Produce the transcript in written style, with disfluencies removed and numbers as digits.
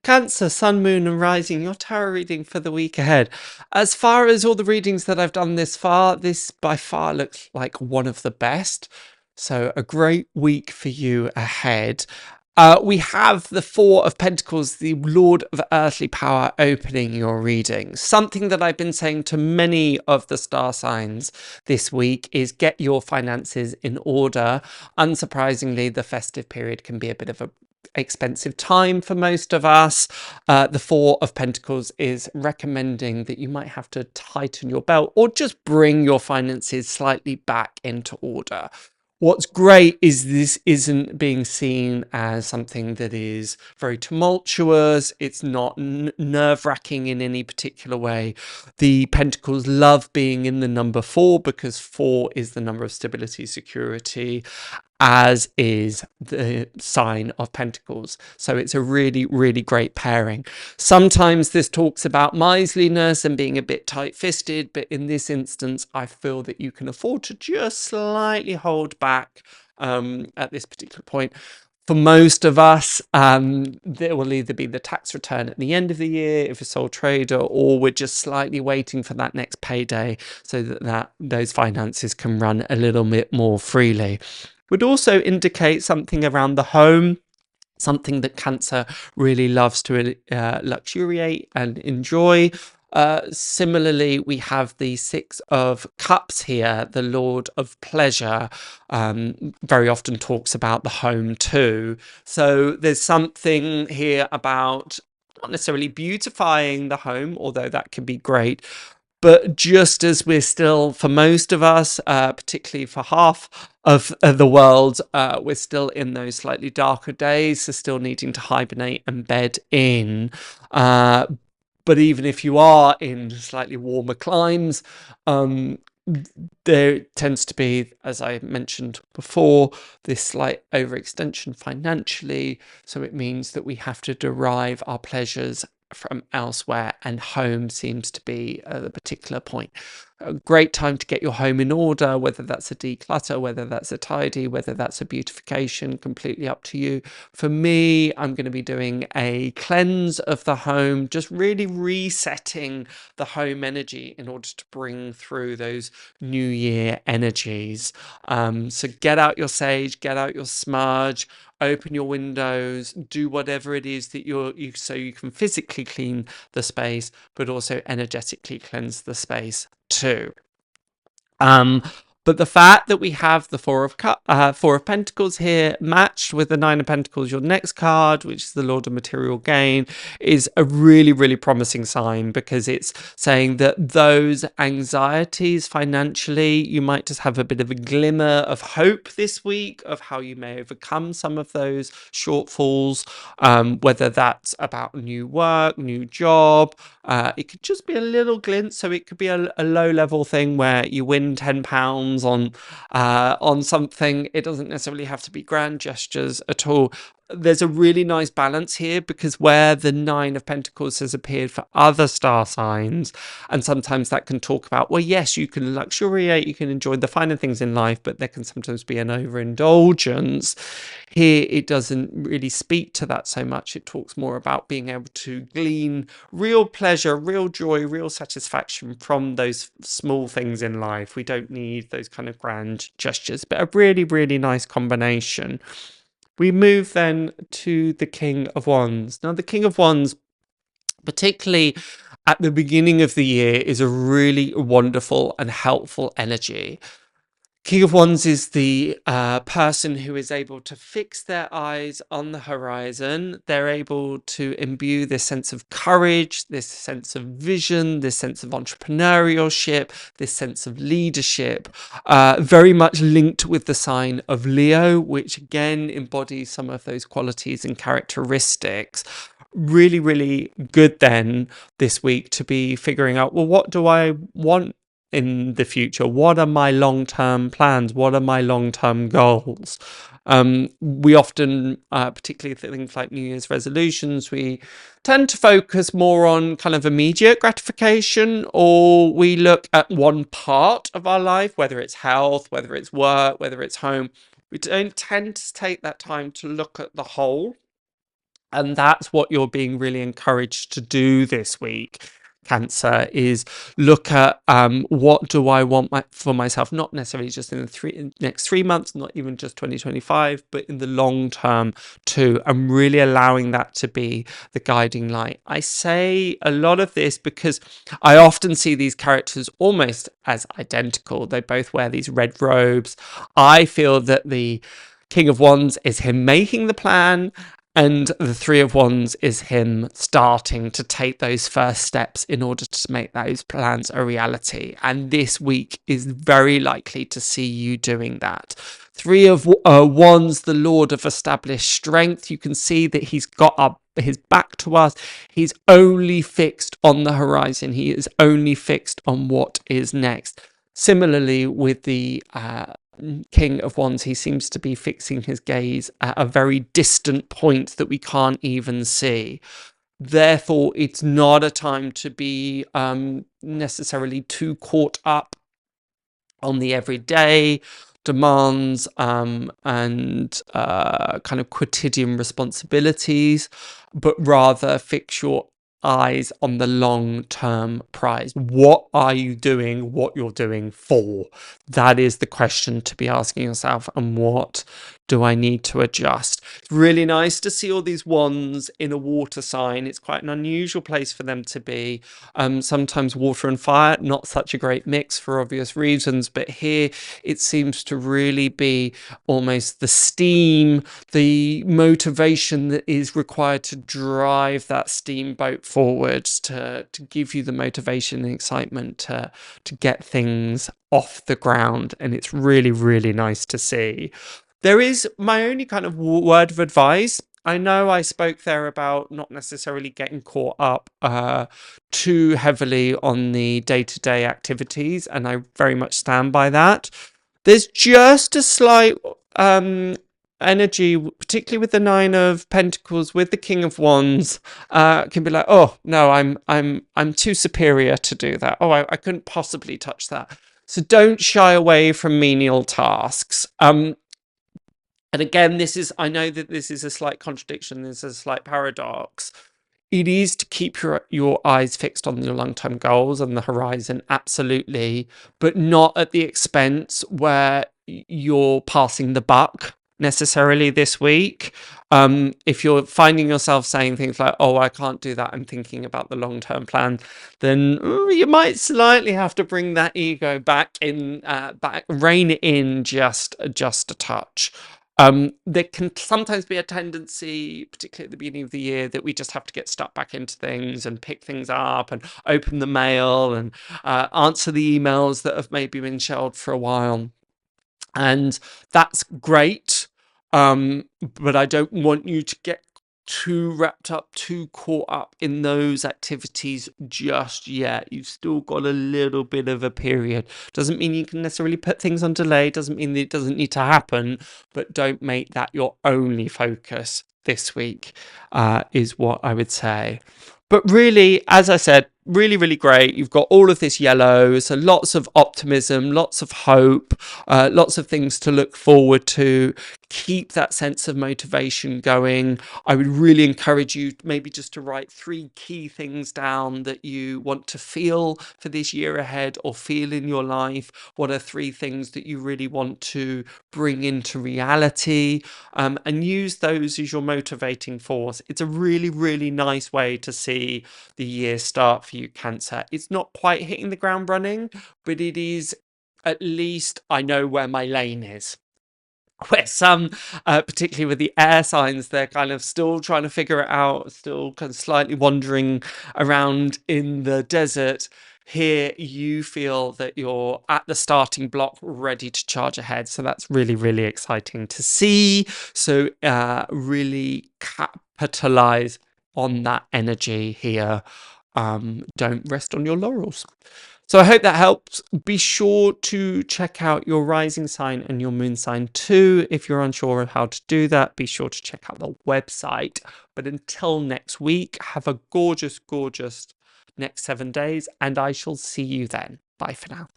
Cancer, Sun, Moon and Rising, your tarot reading for the week ahead. As far as all the readings that I've done this far, this by far looks like one of the best. So a great week for you ahead. We have the Four of Pentacles, the Lord of Earthly Power, opening your reading. Something that I've been saying to many of the star signs this week is get your finances in order. Unsurprisingly, the festive period can be a bit of a expensive time for most of us. The Four of Pentacles is recommending that you might have to tighten your belt or just bring your finances slightly back into order. What's great is this isn't being seen as something that is very tumultuous. It's not nerve-wracking in any particular way. The Pentacles love being in the number 4 because 4 is the number of stability, security, as is the sign of Pentacles. So it's a really, really great pairing. Sometimes this talks about miserliness and being a bit tight-fisted, but in this instance, I feel that you can afford to just slightly hold back at this particular point. For most of us, there will either be the tax return at the end of the year if a sole trader, or we're just slightly waiting for that next payday so that those finances can run a little bit more freely. Would also indicate something around the home, something that Cancer really loves to luxuriate and enjoy. Similarly, we have the Six of Cups here, the Lord of Pleasure, very often talks about the home too. So there's something here about not necessarily beautifying the home, although that can be great, but just as we're still, for most of us, particularly for half of the world, we're still in those slightly darker days, so still needing to hibernate and bed in. But even if you are in slightly warmer climes, there tends to be, as I mentioned before, this slight overextension financially. So it means that we have to derive our pleasures from elsewhere, and home seems to be the particular point. A great time to get your home in order, whether that's a declutter, whether that's a tidy, whether that's a beautification, completely up to you. For me, I'm going to be doing a cleanse of the home, just really resetting the home energy in order to bring through those new year energies. So get out your sage, get out your smudge, open your windows, do whatever it is that so you can physically clean the space, but also energetically cleanse the space too. But the fact that we have the Four of Pentacles here matched with the Nine of Pentacles, your next card, which is the Lord of Material Gain, is a really, really promising sign, because it's saying that those anxieties financially, you might just have a bit of a glimmer of hope this week of how you may overcome some of those shortfalls, whether that's about new work, new job. It could just be a little glint, so it could be a low-level thing where you win £10 on something. It doesn't necessarily have to be grand gestures at all. There's a really nice balance here, because where the Nine of Pentacles has appeared for other star signs, and sometimes that can talk about, well, yes, you can luxuriate, you can enjoy the finer things in life, but there can sometimes be an overindulgence. Here, it doesn't really speak to that so much. It talks more about being able to glean real pleasure, real joy, real satisfaction from those small things in life. We don't need those kind of grand gestures, but a really, really nice combination. We move then to the King of Wands. Now, the King of Wands, particularly at the beginning of the year, is a really wonderful and helpful energy. King of Wands is the person who is able to fix their eyes on the horizon. They're able to imbue this sense of courage, this sense of vision, this sense of entrepreneurship, this sense of leadership, very much linked with the sign of Leo, which again embodies some of those qualities and characteristics. Really, really good then this week to be figuring out, well, what do I want in the future? What are my long-term plans? What are my long-term goals? We often, particularly things like New Year's resolutions, we tend to focus more on kind of immediate gratification, or we look at one part of our life, whether it's health, whether it's work, whether it's home. We don't tend to take that time to look at the whole. And that's what you're being really encouraged to do this week, Cancer, is look at what do I want for myself, not necessarily just in the next 3 months, not even just 2025, but in the long term too. I'm really allowing that to be the guiding light. I say a lot of this because I often see these characters almost as identical. They both wear these red robes. I feel that the King of Wands is him making the plan, and the Three of Wands is him starting to take those first steps in order to make those plans a reality. And this week is very likely to see you doing that. Three of Wands, the Lord of established strength. You can see that he's got his back to us. He's only fixed on the horizon. He is only fixed on what is next. Similarly, with the King of Wands, he seems to be fixing his gaze at a very distant point that we can't even see. Therefore, it's not a time to be necessarily too caught up on the everyday demands and kind of quotidian responsibilities, but rather fix your eyes on the long-term prize. What are you doing what you're doing for? That is the question to be asking yourself. And what do I need to adjust? It's really nice to see all these wands in a water sign. It's quite an unusual place for them to be. Sometimes water and fire, not such a great mix for obvious reasons, but here it seems to really be almost the steam, the motivation that is required to drive that steamboat forwards, to give you the motivation and excitement to get things off the ground. And it's really, really nice to see. There is my only kind of word of advice. I know I spoke there about not necessarily getting caught up too heavily on the day-to-day activities, and I very much stand by that. There's just a slight energy, particularly with the Nine of Pentacles, with the King of Wands, can be like, oh no, I'm too superior to do that. Oh, I couldn't possibly touch that. So don't shy away from menial tasks. And again, I know that this is a slight contradiction, this is a slight paradox. It is to keep your eyes fixed on your long-term goals and the horizon, absolutely, but not at the expense where you're passing the buck necessarily this week. If you're finding yourself saying things like, oh, I can't do that, I'm thinking about the long-term plan, then you might slightly have to bring that ego back in, rein it in just a touch. There can sometimes be a tendency, particularly at the beginning of the year, that we just have to get stuck back into things and pick things up and open the mail and answer the emails that have maybe been shelved for a while. And that's great, but I don't want you to get too wrapped up, too caught up in those activities just yet. You've still got a little bit of a period. Doesn't mean you can necessarily put things on delay, doesn't mean that it doesn't need to happen, but don't make that your only focus this week, is what I would say. But really, as I said, really, really great. You've got all of this yellow, so lots of optimism, lots of hope, lots of things to look forward to. Keep that sense of motivation going. I would really encourage you maybe just to write 3 key things down that you want to feel for this year ahead, or feel in your life. What are 3 things that you really want to bring into reality, and use those as your motivating force. It's a really, really nice way to see the year start for you, Cancer. It's not quite hitting the ground running, but it is, at least I know where my lane is. Where some, particularly with the air signs, they're kind of still trying to figure it out, still kind of slightly wandering around in the desert. Here you feel that you're at the starting block, ready to charge ahead. So that's really, really exciting to see. So really capitalize on that energy here. Don't rest on your laurels. So I hope that helps. Be sure to check out your rising sign and your moon sign too. If you're unsure of how to do that, be sure to check out the website. But until next week, have a gorgeous, gorgeous next 7 days, and I shall see you then. Bye for now.